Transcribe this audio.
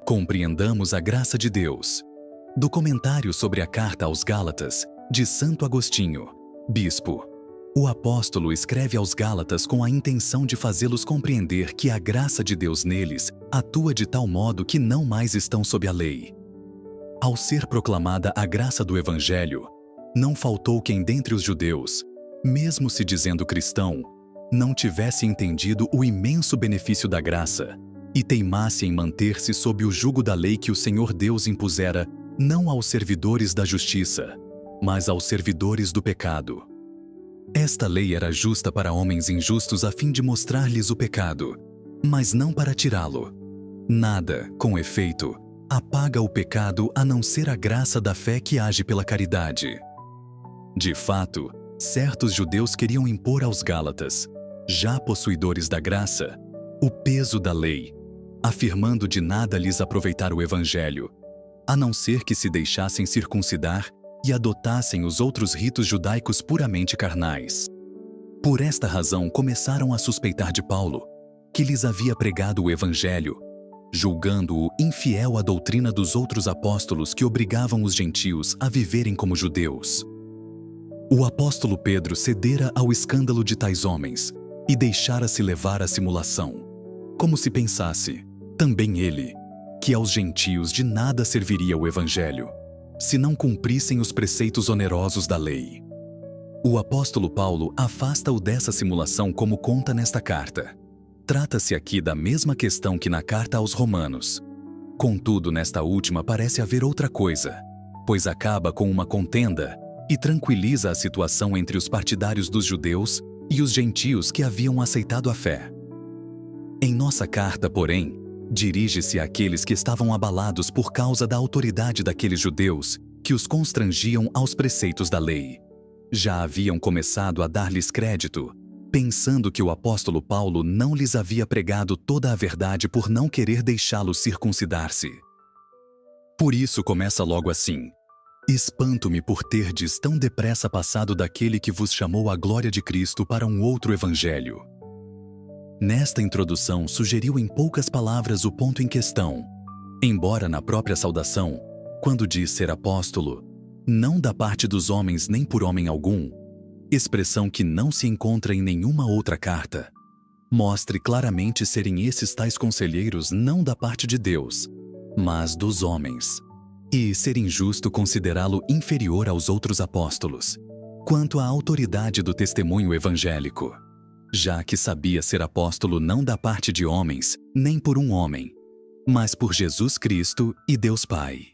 Compreendamos a graça de Deus. Do comentário sobre a Carta aos Gálatas, de Santo Agostinho, Bispo. O apóstolo escreve aos Gálatas com a intenção de fazê-los compreender que a graça de Deus neles atua de tal modo que não mais estão sob a lei. Ao ser proclamada a graça do Evangelho, não faltou quem dentre os judeus, mesmo se dizendo cristão, não tivesse entendido o imenso benefício da graça e teimasse em manter-se sob o jugo da lei que o Senhor Deus impusera não aos servidores da justiça, mas aos servidores do pecado. Esta lei era justa para homens injustos a fim de mostrar-lhes o pecado, mas não para tirá-lo. Nada, com efeito, apaga o pecado a não ser a graça da fé que age pela caridade. De fato, certos judeus queriam impor aos Gálatas, já possuidores da graça, o peso da lei, afirmando de nada lhes aproveitar o Evangelho, a não ser que se deixassem circuncidar e adotassem os outros ritos judaicos puramente carnais. Por esta razão começaram a suspeitar de Paulo, que lhes havia pregado o Evangelho, julgando-o infiel à doutrina dos outros apóstolos que obrigavam os gentios a viverem como judeus. O apóstolo Pedro cedera ao escândalo de tais homens e deixara-se levar à simulação, como se pensasse, também ele, que aos gentios de nada serviria o Evangelho, se não cumprissem os preceitos onerosos da lei. O apóstolo Paulo afasta-o dessa simulação como conta nesta carta. Trata-se aqui da mesma questão que na carta aos Romanos. Contudo, nesta última parece haver outra coisa, pois acaba com uma contenda e tranquiliza a situação entre os partidários dos judeus e os gentios que haviam aceitado a fé. Em nossa carta, porém, dirige-se àqueles que estavam abalados por causa da autoridade daqueles judeus que os constrangiam aos preceitos da lei. Já haviam começado a dar-lhes crédito, pensando que o apóstolo Paulo não lhes havia pregado toda a verdade por não querer deixá-los circuncidar-se. Por isso começa logo assim: espanto-me por terdes tão depressa passado daquele que vos chamou à glória de Cristo para um outro evangelho. Nesta introdução sugeriu em poucas palavras o ponto em questão, embora na própria saudação, quando diz ser apóstolo, não da parte dos homens nem por homem algum, expressão que não se encontra em nenhuma outra carta, mostre claramente serem esses tais conselheiros não da parte de Deus, mas dos homens, e ser injusto considerá-lo inferior aos outros apóstolos, quanto à autoridade do testemunho evangélico, já que sabia ser apóstolo não da parte de homens, nem por um homem, mas por Jesus Cristo e Deus Pai.